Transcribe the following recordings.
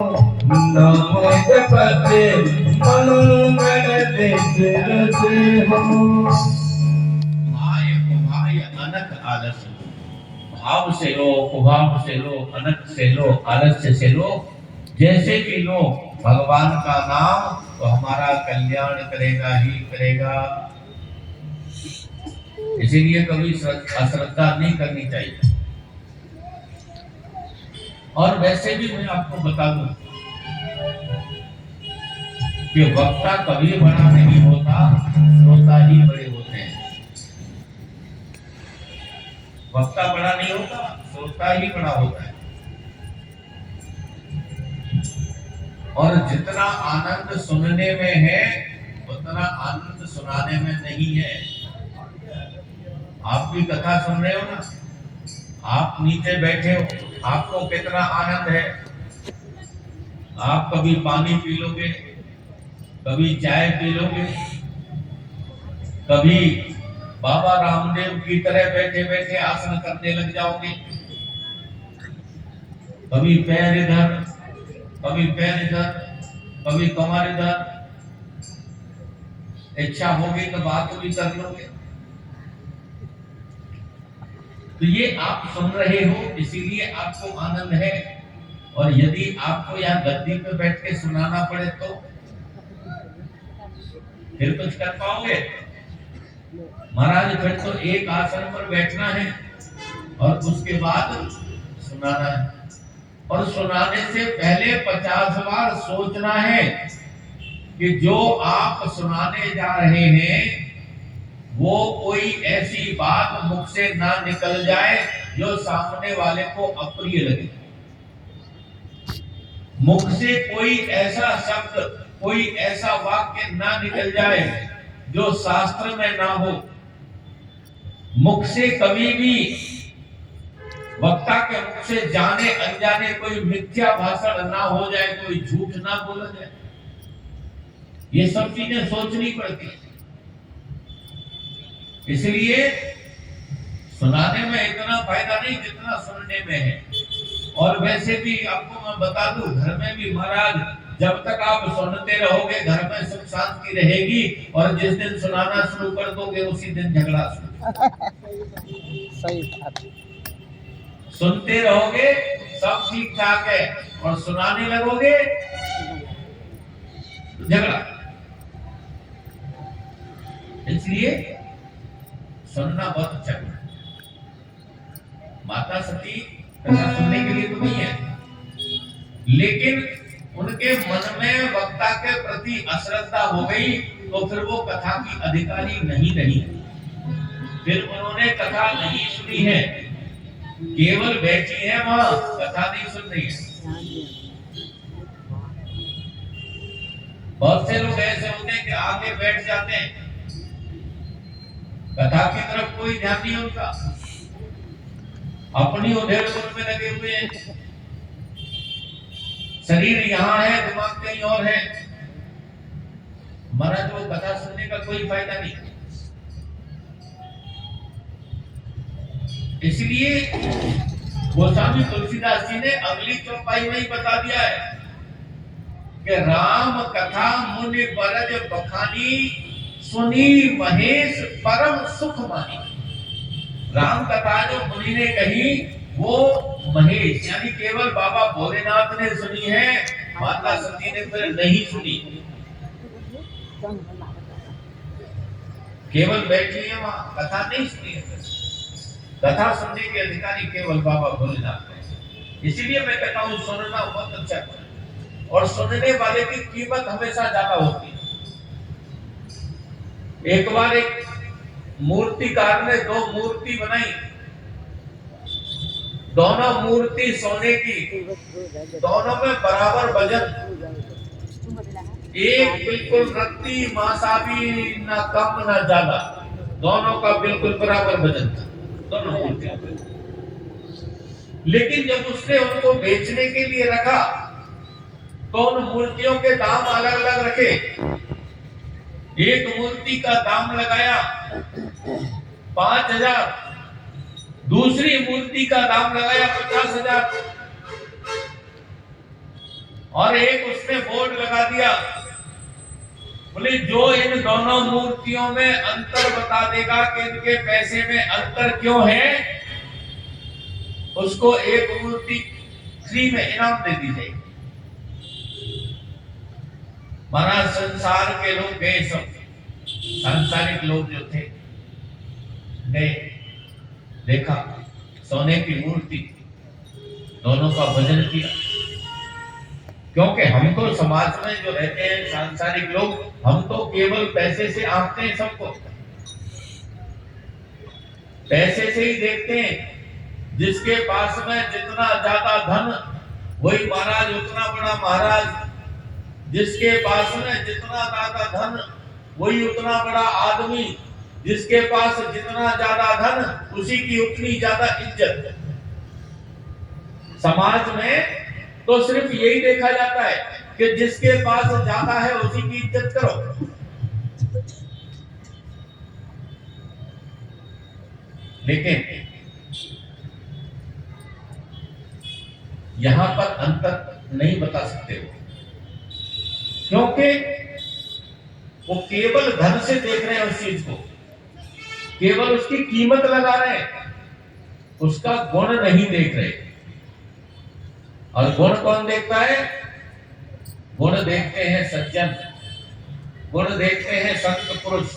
नमो जपते मंगल देश हो। भाय कुभाय अनक आलस, भाव से लो, कुभाव से लो, अनक से लो, आलस्य से लो, जैसे भी लो भगवान का नाम तो हमारा कल्याण करेगा ही करेगा। इसीलिए कभी अश्रद्धा नहीं करनी चाहिए। और वैसे भी मैं आपको बता दूं कि वक्ता कभी बड़ा नहीं होता, श्रोता ही बड़े होते हैं। वक्ता बड़ा नहीं होता, श्रोता ही बड़ा होता है। और जितना आनंद सुनने में है उतना आनंद सुनाने में नहीं है। आप भी कथा सुन रहे हो ना, आप नीचे बैठे हो, आपको कितना आनंद है। आप कभी पानी पी लोगे, कभी चाय पी लोगे, कभी बाबा रामदेव की तरह बैठे बैठे आसन करने लग जाओगे, कभी पैर इधर, कभी पैर इधर, कभी कमर इधर। इच्छा होगी तो बात भी कर लोगे। तो ये आप सुन रहे हो इसीलिए आपको आनंद है। और यदि आपको यहाँ गद्दी पे बैठ के सुनाना पड़े तो फिर कुछ कर पाओगे? महाराज फिर तो एक आसन पर बैठना है और उसके बाद सुनाना है। और सुनाने से पहले 50 बार सोचना है कि जो आप सुनाने जा रहे हैं वो कोई ऐसी बात मुख से ना निकल जाए जो सामने वाले को अप्रिय लगे। मुख से कोई ऐसा शब्द, कोई ऐसा वाक्य ना निकल जाए जो शास्त्र में ना हो। मुख से कभी भी वक्ता के मुख से जाने अनजाने कोई मिथ्या भाषण ना हो जाए, कोई झूठ ना बोला जाए। ये सब चीजें सोचनी पड़ती है। इसलिए सुनाने में इतना फायदा नहीं जितना सुनने में है। और वैसे भी आपको मैं बता दूं, घर में भी महाराज जब तक आप सुनते रहोगे घर में सुख शांति रहेगी, और जिस दिन सुनाना शुरू कर दोगे उसी दिन झगड़ा शुरू। सही बात। सुनते रहोगे सब ठीक ठाक है, और सुनाने लगोगे झगड़ा। इसलिए सुनना बहुत अच्छा है। माता सती कथा सुनने के लिए तो नहीं है, लेकिन उनके मन में वक्ता के प्रति अश्रद्धा हो गई तो फिर वो कथा की अधिकारी नहीं रही। फिर उन्होंने कथा नहीं सुनी है, केवल बैठी है वहां, कथा नहीं सुन रही है। बहुत से लोग ऐसे होते हैं कि आगे बैठ जाते हैं, कथा की तरफ कोई ध्यान नहीं उनका, अपनी उधेड़-बुन में लगे हुए हैं। शरीर यहाँ है, दिमाग कहीं और है। महाराज वो कथा सुनने का कोई फायदा नहीं। इसलिए गोस्वामी तुलसीदास जी ने अगली चौपाई में ही बता दिया है कि राम कथा मुनि बरज बखानी, सुनी महेश परम सुख मानी। राम कथा जो मुनि ने कही वो महेश यानी केवल बाबा भोलेनाथ ने सुनी है, माता सती ने फिर नहीं सुनी। केवल बैठी है वहां, कथा नहीं सुनी है। कथा सुनने के अधिकारी केवल बाबा भोलेनाथ है। इसीलिए मैं कहता हूँ सुनना बहुत अच्छा है, और सुनने वाले की कीमत हमेशा ज्यादा होती है। एक बार एक मूर्तिकार ने 2 मूर्ति बनाई, दोनों मूर्ति सोने की, दोनों में बराबर वजन, एक बिल्कुल रत्ती मासाबी, ना कम ना ज्यादा, दोनों का बिल्कुल बराबर वजन था दोनों मूर्तियों पे। लेकिन जब उसने उनको बेचने के लिए रखा तो उन मूर्तियों के दाम अलग अलग रखे। एक मूर्ति का दाम लगाया 5,000, दूसरी मूर्ति का दाम लगाया 50,000। और एक उसने बोर्ड लगा दिया, बोले जो इन दोनों मूर्तियों में अंतर बता देगा कि इनके पैसे में अंतर क्यों है, उसको एक मूर्ति फ्री में इनाम दे दी जाएगी। महाराज संसार के लोग गए, सब सांसारिक लोग जो थे गए, देखा सोने की मूर्ति, दोनों का भजन किया। क्योंकि हम तो समाज में जो रहते हैं सांसारिक लोग, हम तो केवल पैसे से आंकते हैं सबको, पैसे से ही देखते हैं। जिसके पास में जितना ज्यादा धन वही महाराज उतना बड़ा महाराज, जिसके पास में जितना ज्यादा धन वही उतना बड़ा आदमी, जिसके पास जितना ज्यादा धन उसी की उतनी ज्यादा इज्जत। समाज में तो सिर्फ यही देखा जाता है कि जिसके पास ज्यादा है उसी की इज्जत करो। लेकिन यहां पर अंतर नहीं बता सकते हो, क्योंकि वो केवल धन से देख रहे हैं उस चीज को, केवल उसकी कीमत लगा रहे हैं, उसका गुण नहीं देख रहे। और गुण कौन देखता है? गुण देखते हैं सज्जन, गुण देखते हैं संत पुरुष।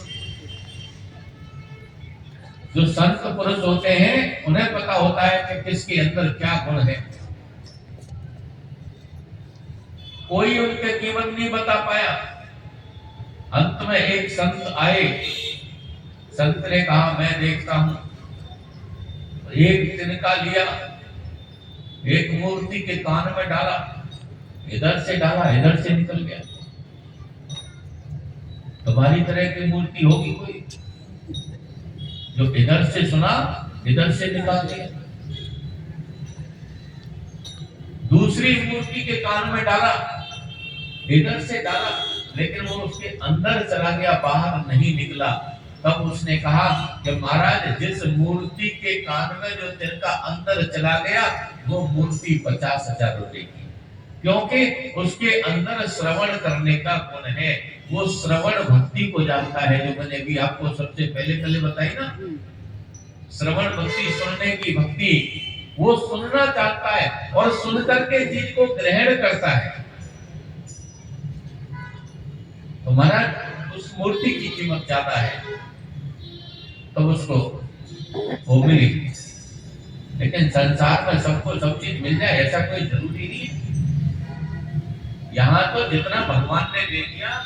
जो संत पुरुष होते हैं उन्हें पता होता है कि किसके अंदर क्या गुण है। कोई उनके कीमत नहीं बता पाया। अंत में एक संत आए, संत ने कहा मैं देखता हूं। एक तिनका लिया, एक मूर्ति के कान में डाला, इधर से डाला इधर से निकल गया। तुम्हारी तरह की मूर्ति होगी कोई जो इधर से सुना इधर से निकाल दिया? दूसरी मूर्ति के कान में डाला, इधर से डाला, लेकिन वो उसके अंदर चला गया, बाहर नहीं निकला। तब उसने कहा कि महाराज जिस मूर्ति के कान में जो तिनका अंदर चला गया वो मूर्ति 50,000 रुपए की, क्योंकि उसके अंदर श्रवण करने का गुण है। वो श्रवण भक्ति को जानता है, जो मैंने भी आपको सबसे पहले बताई ना, श्रवण भक्ति, सुनने की भक्ति। वो सुनना चाहता है और सुन करके चीज को ग्रहण करता है। तो महाराज उस मूर्ति की कीमत ज्यादा है, तो उसको वो मिली। लेकिन संसार में सबको सब चीज मिल जाए ऐसा कोई जरूरी नहीं है। यहाँ तो जितना भगवान ने दे दिया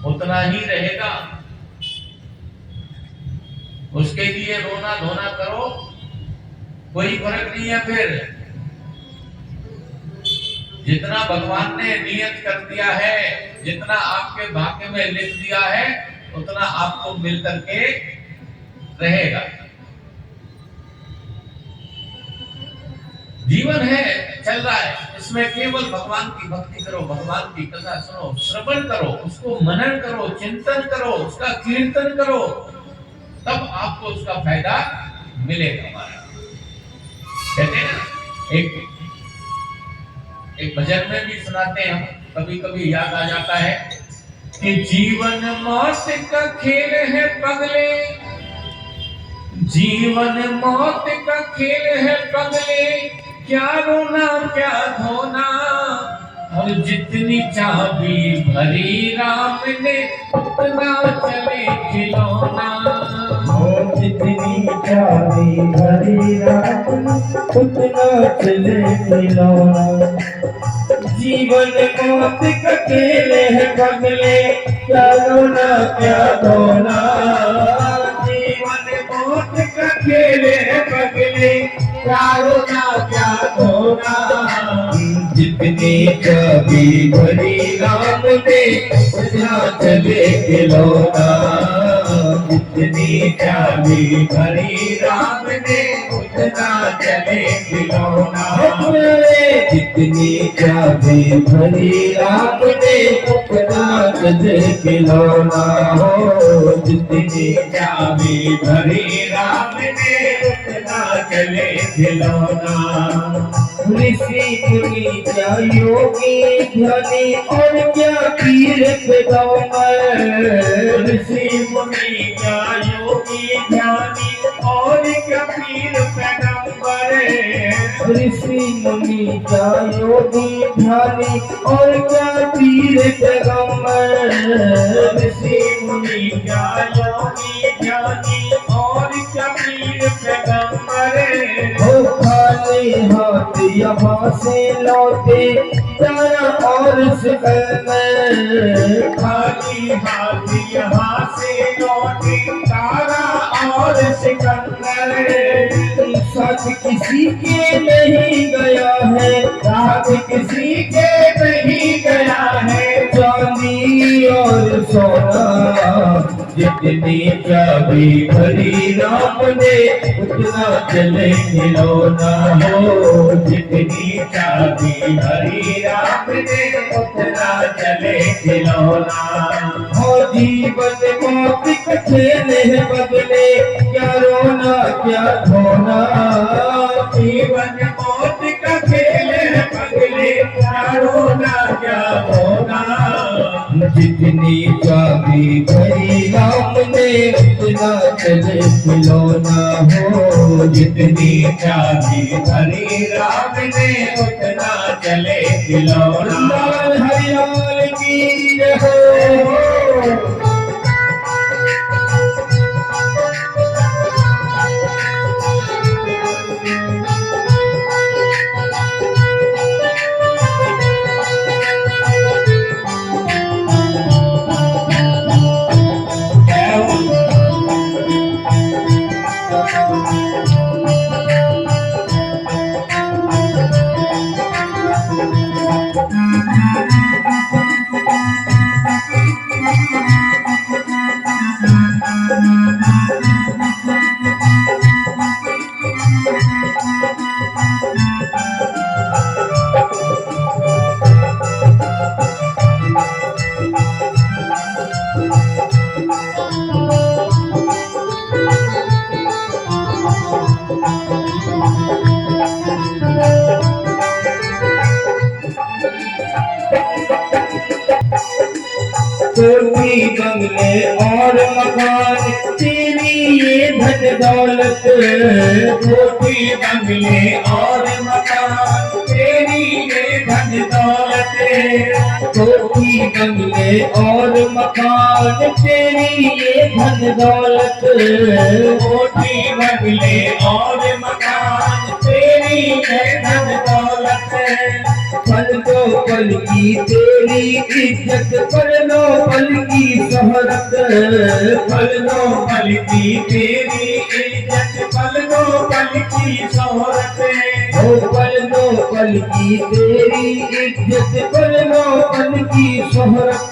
उतना ही रहेगा। उसके लिए रोना धोना करो कोई फर्क नहीं है। फिर जितना भगवान ने नियत कर दिया है, जितना आपके भाग्य में लिख दिया है, उतना आपको मिल करके रहेगा। जीवन है, चल रहा है, इसमें केवल भगवान की भक्ति करो, भगवान की कथा सुनो, श्रवण करो, उसको मनन करो, चिंतन करो, उसका कीर्तन करो, तब आपको उसका फायदा मिलेगा। हमारा कहते हैं ना, एक भजन में भी सुनाते हैं हम, कभी कभी याद आ जाता है कि जीवन मौत का खेल है पगले, जीवन मौत का खेल है पगले, क्या रोना क्या धोना, और जितनी चाबी भरी राम ने उतना चले खिलौना, और जितनी चाबी भरी राम उतना चले खिलौना। जीवन मौत का खेल है पगले, क्या रोना क्या धोना, जीवन मौत का खेल है पगले, क्या रोना क्या धोना। जितनी चाबी भरी राम ने उतना चले खिलौना, जितनी चाबी भरी राम ने उतना चले खिलौना। जितनी चाबी भरी राम ने उतना चले खिलौना, हो जितनी चाबी भरी राम ने उतना चले खिलौना। ऋषि मुनि क्या योगी ध्यानी और क्या पीर पैगंबर। ऋषि मुनि क्या योगी ध्यानी और क्या पीर पैगंबर। ऋषि मुनि क्या योगी ध्यानी और क्या पीर पैगंबर। ऋषि मुनि क्या योगी ध्यानी और क्या पीर पैगंबर। हो खाली हाथ यहाँ से लौटे तारा और सिकंदर। खाली हाथ यहाँ से लौटे तारा और सिकंदर। साथ किसी के नहीं गया है, साथ किसी के नहीं गया है। चांदी और सोना जितनी चाबी भरी राम ने उतना चले खिलौना। हो जितनी चाबी भरी राम ने उतना चले खिलौना। हो जीवन मौत के खेले बदले क्या रोना क्या धोना। जीवन मौत का खेल है बदले क्या रोना क्या होना। जितनी चाबी भरी राम ने उतना चले खिलौना। हो जितनी चाबी भरी राम ने उतना चले खिलौना। हरियाल की हो। कोठी बंगले और मकान तेरी ये धन दौलत। कोठी बंगले और मकान तेरी ये धन दौलत। कोठी बंगले और मकान तेरी ये धन दौलत। कोठी बंगले और मकान तेरी ये धन दौलत। पल दो पल की तेरी इज्जत, पल दो पल की शोहरत। पल दो पल की तेरी इज्जत, पल दो पल की शोहरत। ओ पल दो पल की तेरी इज्जत, पल दो पल की शोहरत।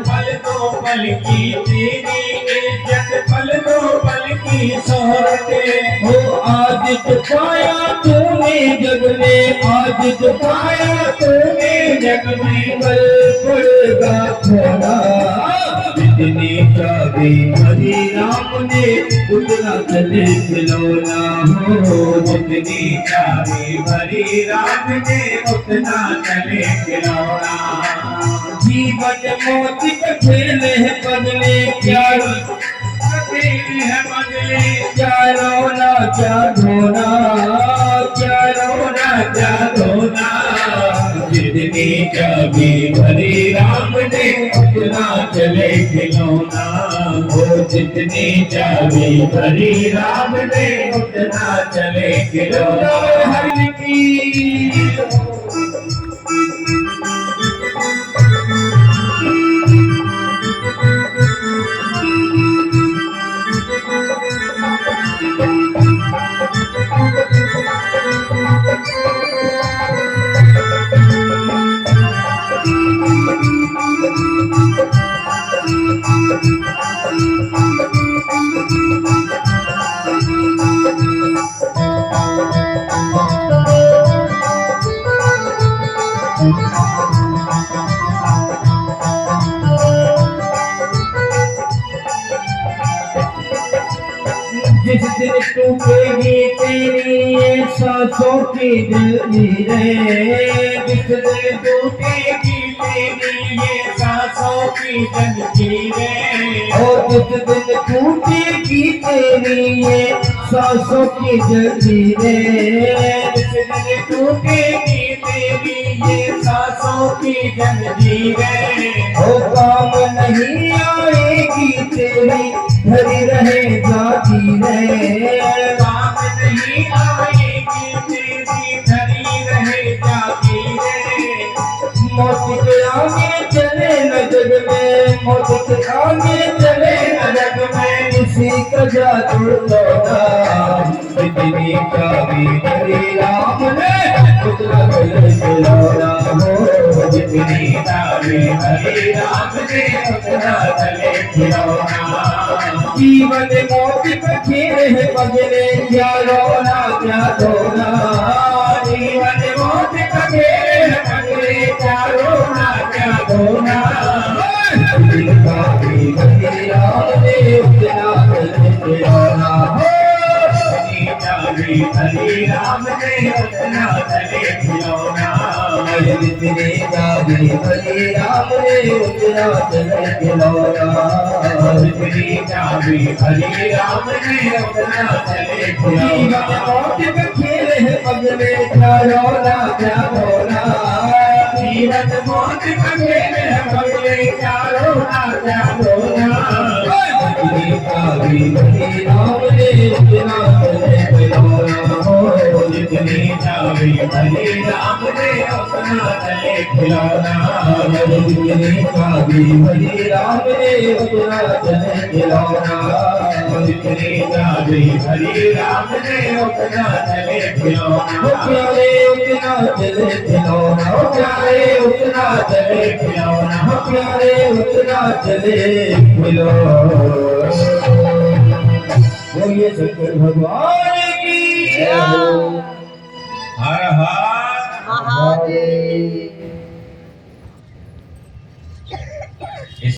पल दो पल की तेरी इज्जत, पल दो पल की शोहरत। ओ आज तो पाया तूने जग में, आज तो पाया तूने जग में, कल पड़ेगा थोड़ा। जितनी चाबी भरी राम ने उतना चले खिलौना। हो जितनी चाबी भरी राम ने उतना चले खिलौना। जीवन मौत का खेल है बदले क्या खेल है बदले क्या रोना क्या धोना। क्या रोना क्या धोना। जितनी चाबी भरी राम ने उतना चले खिलौना। वो जितनी चाबी भरी राम ने उतना चले खिलौना। हर की जिस दिन टूटेगी तेरी ये सांसों की जंजीरें, जिस दिन टूटेगी तेरी ये सांसों की जंजीरें, और जिस दिन टूटेगी तेरी ये सांसों की जंजीरें, जिस दिन टूटेगी तेरी ये सांसों की जंजीरें, ओ काम नहीं आएगी तेरी धरी रहे जागीरें, काम नहीं आएगी तेरी धरी रहे जागीरें, मौत के आगे चले न जग में, मौत के आगे चले न जग में, किसी का जादू तोड़ा, जितनी चाबी हरि राम ने उतना गले खिलौना हो, जितनी चाबी हरि राम ने उतना गले खिलौना, जीवन मौत का खेल है पगले, क्या रोना क्या रोना, जीवन मौत का खेल है पगले, क्या रोना क्या रोना, जिनका भी हरि राम ने उतना गले खिलौना हो, जितनी चाबी हरि राम ने उतना गले खिलौना, जितने चाबी हरि राम ने उतना गले खिलौना, जितनी चाबी हरि राम ने उतना गले जीवन खिलौना, मौत का खेल है पगले, क्या रोना क्या रोना, जीवन मौत का खेल है पगले, क्या रोना क्या रोना, जितने चाबी हरि राम ने उतना गले खिलौना हो, जितनी चाबी हरि राम ने उतना गले खिलौना, जितने चाबी हरि राम ने उतना गले खिलौना, जितनी चाबी हरि राम ने उतना गले खिलौना, प्यारे उतना चले खिलौना, प्यारे उतना चले खिलौना, प्यारे उतना चले खिलौना। बोलिए शंकर भगवान की जय हो। हर हर